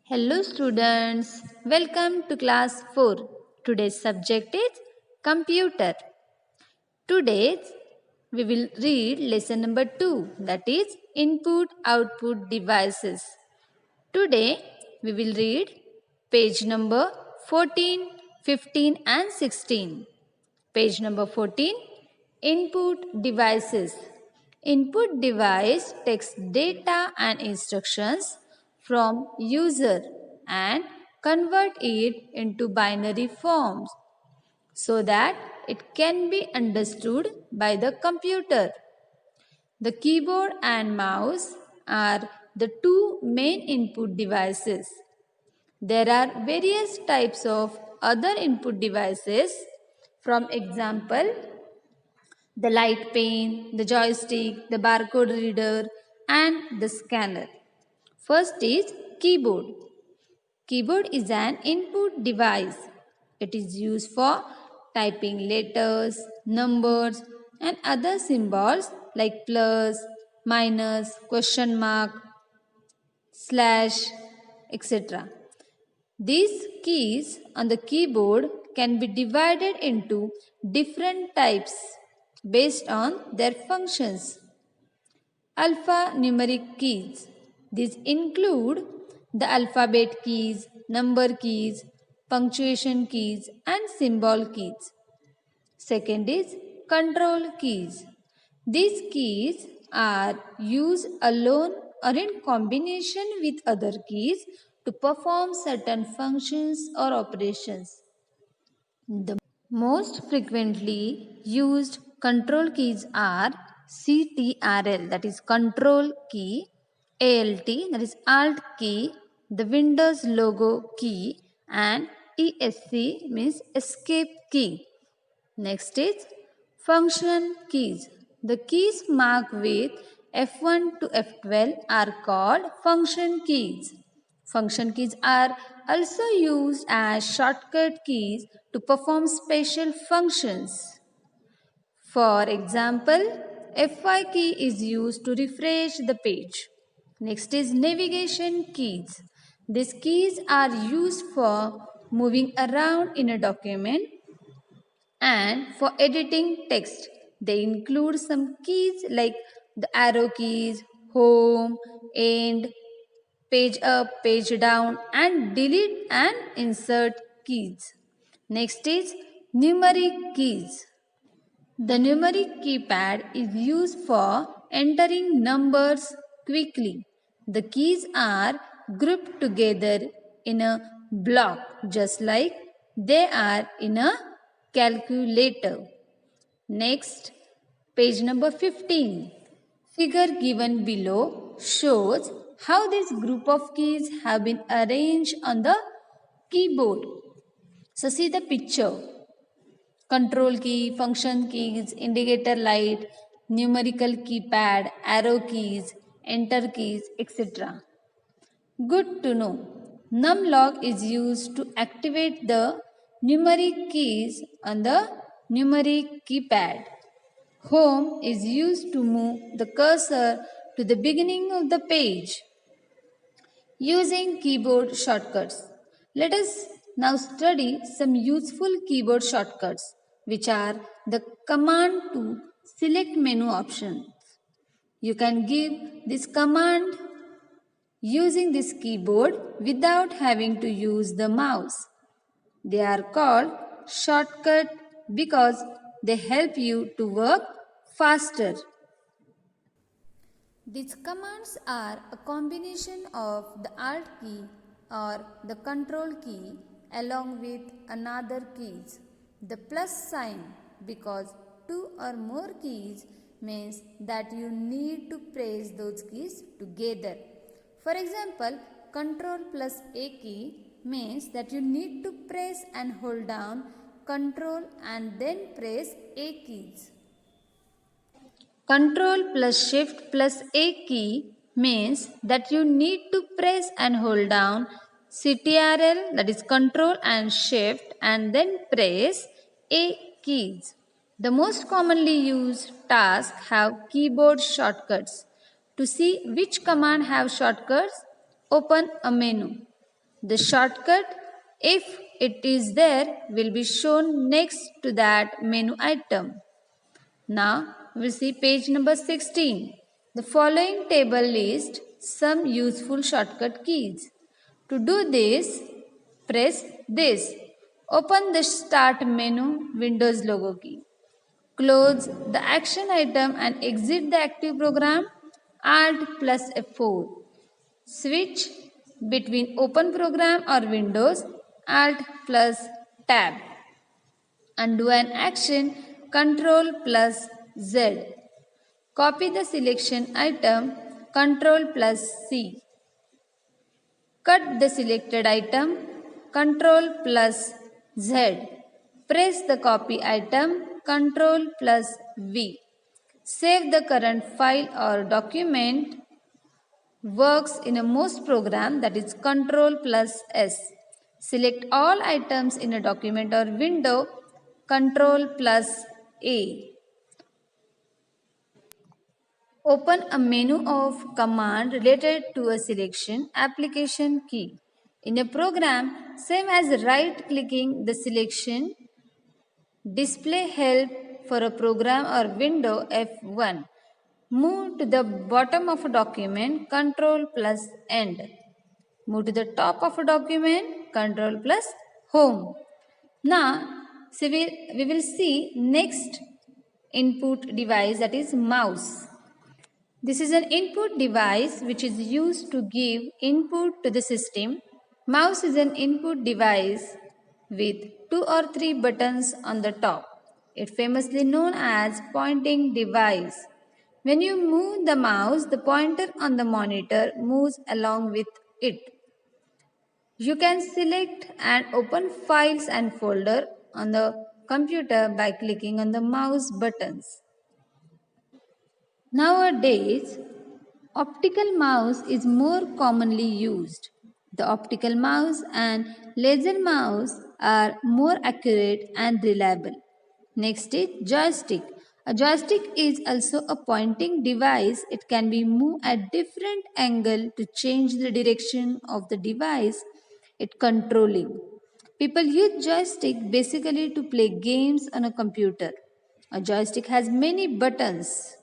Hello students, welcome to class 4. Today's subject is computer. Today we will read lesson number 2, that is input output devices. Today we will read page number 14, 15 and 16. Page number 14, input devices. Input device takes data and instructions from user and convert it into binary forms so that it can be understood by the computer. The keyboard and mouse are the two main input devices. There are various types of other input devices. From example, the light pen, the joystick, the barcode reader and the scanner. First is keyboard. Keyboard is an input device. It is used for typing letters, numbers and other symbols like plus, minus, question mark, slash, etc. These keys on the keyboard can be divided into different types based on their functions. Alphanumeric keys. These include the alphabet keys, number keys, punctuation keys and symbol keys. Second is control keys. These keys are used alone or in combination with other keys to perform certain functions or operations. The most frequently used control keys are CTRL, that is control key, ALT, that is alt key, the Windows logo key, and ESC means escape key. Next is function keys. The keys marked with F1 to F12 are called function keys. Function keys are also used as shortcut keys to perform special functions. For example, F5 key is used to refresh the page. Next is navigation keys. These keys are used for moving around in a document and for editing text. They include some keys like the arrow keys, home, end, page up, page down and delete and insert keys. Next is numeric keys. The numeric keypad is used for entering numbers quickly. The keys are grouped together in a block just like they are in a calculator. Next, page number 15. Figure given below shows how this group of keys have been arranged on the keyboard. So see the picture. Control key, function keys, indicator light, numerical keypad, arrow keys, enter keys, etc. Good to know. Numlock is used to activate the numeric keys on the numeric keypad. Home is used to move the cursor to the beginning of the page using keyboard shortcuts. Let us now study some useful keyboard shortcuts, which are the command to select menu options. You can give this command using this keyboard without having to use the mouse. They are called shortcut because they help you to work faster. These commands are a combination of the Alt key or the Control key along with another keys. The plus sign because two or more keys means that you need to press those keys together. For example, Control plus A key means that you need to press and hold down Control and then press A keys. Control plus Shift plus A key means that you need to press and hold down CTRL, that is Control and Shift, and then press A keys. The most commonly used tasks have keyboard shortcuts. To see which command have shortcuts, open a menu. The shortcut, if it is there, will be shown next to that menu item. Now we see page number 16. The following table lists some useful shortcut keys. To do this, press this. Open the Start menu, Windows logo key. Close the action item and exit the active program, Alt plus F4. Switch between Open Program or Windows, Alt plus Tab. Undo an action, Control plus Z. Copy the selection item, Control plus C. Cut the selected item, Control plus Z. Press the copy item, Control plus V. Save the current file or document. Works in a most program, that is Control plus S. Select all items in a document or window, Control plus A. Open a menu of command related to a selection application key. In a program, same as right-clicking the selection, display help for a program or window F1. Move to the bottom of a document, Control plus End. Move to the top of a document, Control plus Home. Now, we will see next input device, that is mouse. This is an input device which is used to give input to the system. Mouse is an input device with 2 or 3 buttons on the top. It famously known as pointing device. When you move the mouse, the pointer on the monitor moves along with it. You can select and open files and folder on the computer by clicking on the mouse buttons. Nowadays, optical mouse is more commonly used. The optical mouse and laser mouse are more accurate and reliable. Next is joystick. A joystick is also a pointing device. It can be moved at different angle to change the direction of the device it controlling. People use joystick basically to play games on a computer. A joystick has many buttons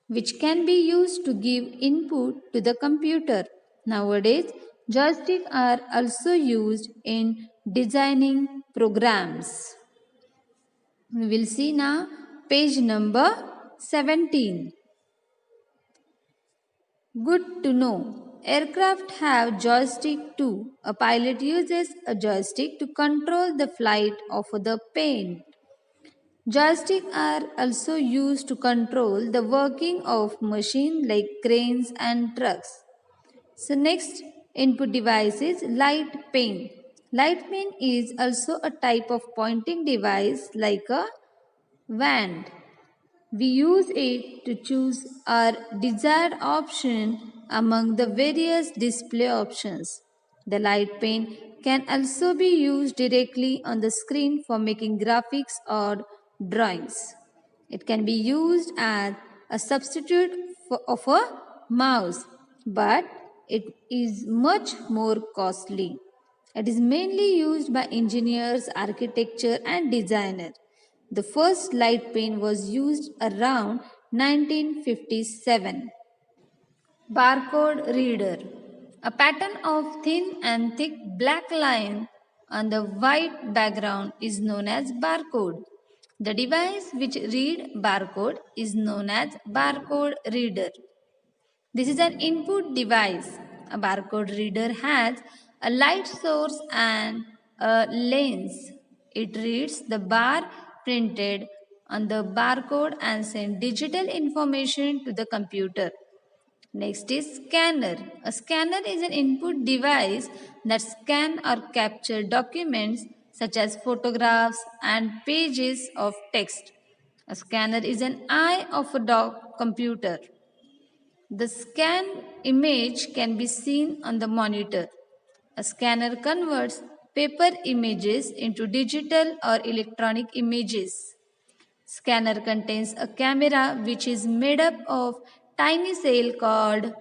which can be used to give input to the computer. Nowadays, joysticks are also used in designing programs. We will see now page number 17. Good to know. Aircraft have joystick too. A pilot uses a joystick to control the flight of the plane. Joysticks are also used to control the working of machines like cranes and trucks. So next input device is light pen. Light pen is also a type of pointing device like a wand. We use it to choose our desired option among the various display options. The light pen can also be used directly on the screen for making graphics or drawings. It can be used as a substitute of a mouse, but it is much more costly. It is mainly used by engineers, architecture and designers. The first light pen was used around 1957. Barcode reader. A pattern of thin and thick black line on the white background is known as barcode. The device which read barcode is known as barcode reader. This is an input device. A barcode reader has a light source and a lens. It reads the bar printed on the barcode and sends digital information to the computer. Next is scanner. A scanner is an input device that scan or capture documents such as photographs and pages of text. A scanner is an eye of a computer. The scan image can be seen on the monitor. A scanner converts paper images into digital or electronic images. Scanner contains a camera which is made up of tiny cell called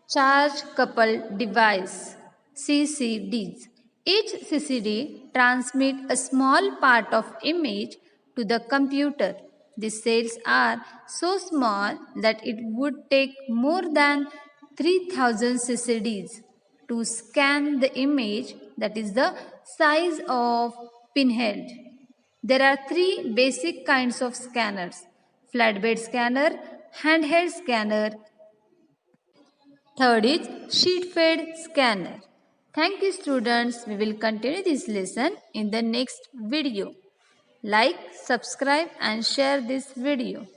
charge coupled device. CCDs. Each CCD transmits a small part of image to the computer. These cells are so small that it would take more than 3000 CCDs to scan the image, that is the size of pinhead. There are three basic kinds of scanners: flatbed scanner, handheld scanner. Third is sheet fed scanner. Thank you students. We will continue this lesson in the next video. Like, subscribe and share this video.